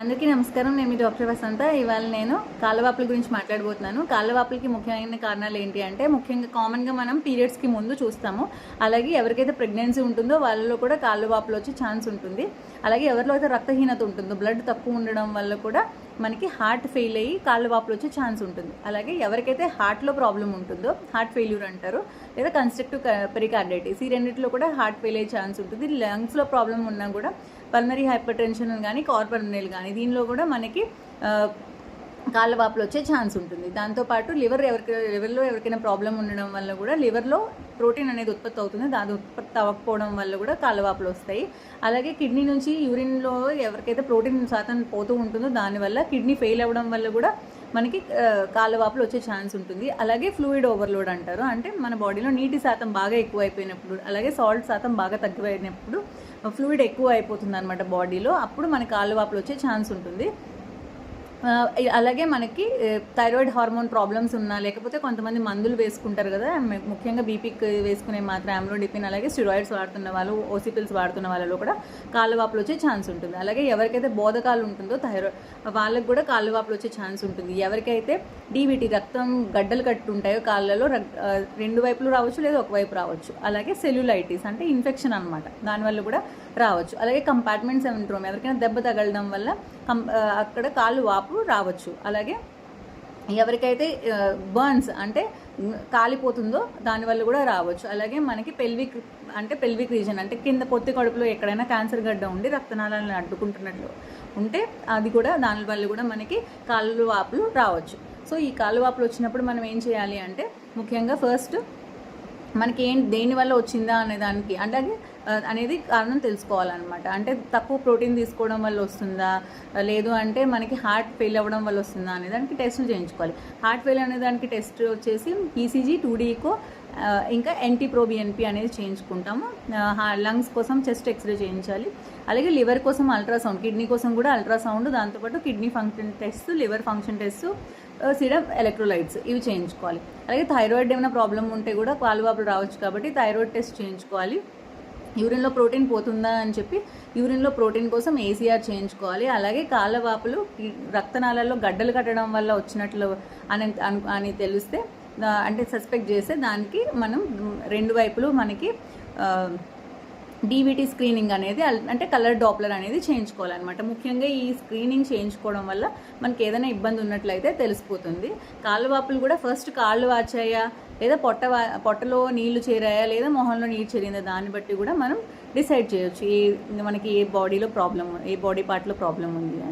అందరికీ నమస్కారం. నేను మీ డాక్టర్ వసంత. ఇవాళ నేను కాళ్ళవాపుల గురించి మాట్లాడబోతున్నాను. కాళ్ళవాపులకి ముఖ్యమైన కారణాలు ఏంటి అంటే, ముఖ్యంగా కామన్గా మనం పీరియడ్స్కి ముందు చూస్తాము. అలాగే ఎవరికైతే ప్రెగ్నెన్సీ ఉంటుందో వాళ్ళలో కూడా కాళ్ళవాపులు వచ్చే ఛాన్స్ ఉంటుంది. అలాగే ఎవరిలో అయితే రక్తహీనత ఉంటుందో, బ్లడ్ తక్కువ ఉండడం వల్ల కూడా మనకి హార్ట్ ఫెయిల్ అయ్యి కాళ్ళవాపులు వచ్చే ఛాన్స్ ఉంటుంది. అలాగే ఎవరికైతే హార్ట్లో ప్రాబ్లం ఉంటుందో, హార్ట్ ఫెయిల్యూర్ అంటారు, లేదా కన్స్ట్రక్టివ్ పెరికార్డైటిస్, ఈ రెండింటిలో కూడా హార్ట్ ఫెయిల్ అయ్యే ఛాన్స్ ఉంటుంది. లంగ్స్లో ప్రాబ్లం ఉన్నా కూడా పల్మరీ హైపర్ టెన్షన్ కానీ కార్పల్మనల్ కానీ దీనిలో కూడా మనకి కాళ్ళవాపులు వచ్చే ఛాన్స్ ఉంటుంది. దాంతోపాటు లివర్లో ఎవరికైనా ప్రాబ్లం ఉండడం వల్ల కూడా లివర్లో ప్రోటీన్ అనేది ఉత్పత్తి అవుతుంది. దాని ఉత్పత్తి అవ్వకపోవడం వల్ల కూడా కాళ్ళవాపులు వస్తాయి. అలాగే కిడ్నీ నుంచి యూరిన్లో ఎవరికైతే ప్రోటీన్ శాతం పోతూ ఉంటుందో దానివల్ల కిడ్నీ ఫెయిల్ అవ్వడం వల్ల కూడా మనకి కాళ్ళవాపులు వచ్చే ఛాన్స్ ఉంటుంది. అలాగే ఫ్లూయిడ్ ఓవర్లోడ్ అంటారు, అంటే మన బాడీలో నీటి శాతం బాగా ఎక్కువ అయిపోయినప్పుడు, అలాగే సాల్ట్ శాతం బాగా తక్కువైనప్పుడు ఫ్లూయిడ్ ఎక్కువ అయిపోతుంది అనమాట బాడీలో, అప్పుడు మన కాళ్ళవాపులు వచ్చే ఛాన్స్ ఉంటుంది. అలాగే మనకి థైరాయిడ్ హార్మోన్ ప్రాబ్లమ్స్ ఉన్నా, లేకపోతే కొంతమంది మందులు వేసుకుంటారు కదా, ముఖ్యంగా బీపీకి వేసుకునే మాత్రం ఆమ్లోడిపిన్, అలాగే స్టిరాయిడ్స్ వాడుతున్న వాళ్ళు, ఓసిపిల్స్ వాడుతున్న వాళ్ళలో కూడా కాళ్ళవాపులు వచ్చే ఛాన్స్ ఉంటుంది. అలాగే ఎవరికైతే బోధకాలు ఉంటుందో థైరాయిడ్, వాళ్ళకి కూడా కాళ్ళవాపులు వచ్చే ఛాన్స్ ఉంటుంది. ఎవరికైతే డీబీటీ, రక్తం గడ్డలు కట్టు ఉంటాయో కాళ్ళలో, రెండు వైపులు రావచ్చు లేదా ఒకవైపు రావచ్చు. అలాగే సెల్యులైటిస్ అంటే ఇన్ఫెక్షన్ అనమాట, దానివల్ల కూడా రావచ్చు. అలాగే కంపార్ట్మెంట్ సిండ్రోమ్, ఎవరికైనా దెబ్బ తగలడం వల్ల అక్కడ కాళ్ళు వాపు రావచ్చు. అలాగే ఎవరికైతే బర్న్స్ అంటే కాలిపోతుందో దానివల్ల కూడా రావచ్చు. అలాగే మనకి పెల్విక్ రీజన్ అంటే కింద పొత్తి కడుపులో ఎక్కడైనా క్యాన్సర్ గడ్డ ఉండి రక్తనాళాలను అడ్డుకుంటున్నట్లు ఉంటే అది కూడా, దానివల్ల కూడా మనకి కాళ్ళు వాపులు రావచ్చు. సో ఈ కాళ్ళు వాపులు వచ్చినప్పుడు మనం ఏం చేయాలి అంటే, ముఖ్యంగా ఫస్ట్ మనకి దేనివల్ల వచ్చిందా అనేదానికి అనేది కారణం తెలుసుకోవాలన్నమాట. అంటే తక్కువ ప్రోటీన్ తీసుకోవడం వల్ల వస్తుందా, లేదు అంటే మనకి హార్ట్ ఫెయిల్ అవ్వడం వల్ల వస్తుందా అనేదానికి టెస్టులు చేయించుకోవాలి. హార్ట్ ఫెయిల్ అనేదానికి టెస్ట్ వచ్చేసి ఈసీజీ, 2D ఈకో, ఇంకా NT-proBNP అనేది చేయించుకుంటాము. లంగ్స్ కోసం చెస్ట్ ఎక్స్రే చేయించాలి. అలాగే లివర్ కోసం అల్ట్రాసౌండ్, కిడ్నీ కోసం కూడా అల్ట్రాసౌండ్, దాంతోపాటు kidney function test, liver function test, serum electrolytes ఇవి చేయించుకోవాలి. అలాగే థైరాయిడ్ ఏమైనా ప్రాబ్లం ఉంటే కూడా కాళ్ళవాపులు రావచ్చు, కాబట్టి థైరాయిడ్ టెస్ట్ చేయించుకోవాలి. యూరిన్లో ప్రోటీన్ పోతుందా అని చెప్పి యూరిన్లో ప్రోటీన్ కోసం ACR చేయించుకోవాలి. అలాగే కాళ్ళవాపులు రక్తనాళాల్లో గడ్డలు కట్టడం వల్ల వచ్చినట్లు అని తెలిస్తే, అంటే సస్పెక్ట్ చేస్తే, దానికి మనం రెండు వైపులు మనకి DVT స్క్రీనింగ్ అనేది, అంటే కలర్ డాప్లర్ అనేది చేయించుకోవాలన్నమాట. ముఖ్యంగా ఈ స్క్రీనింగ్ చేయించుకోవడం వల్ల మనకి ఏదైనా ఇబ్బంది ఉన్నట్లయితే తెలిసిపోతుంది. కాళ్ళవాపులు కూడా ఫస్ట్ కాళ్ళు వాచాయా, లేదా పొట్టలో నీళ్లు చేరాయా, లేదా మొహంలో నీళ్ళు చేరిందా, దాన్ని బట్టి కూడా మనం డిసైడ్ చేయొచ్చు మనకి ఏ బాడీలో ప్రాబ్లం, ఏ బాడీ పార్ట్లో ప్రాబ్లం ఉంది అని.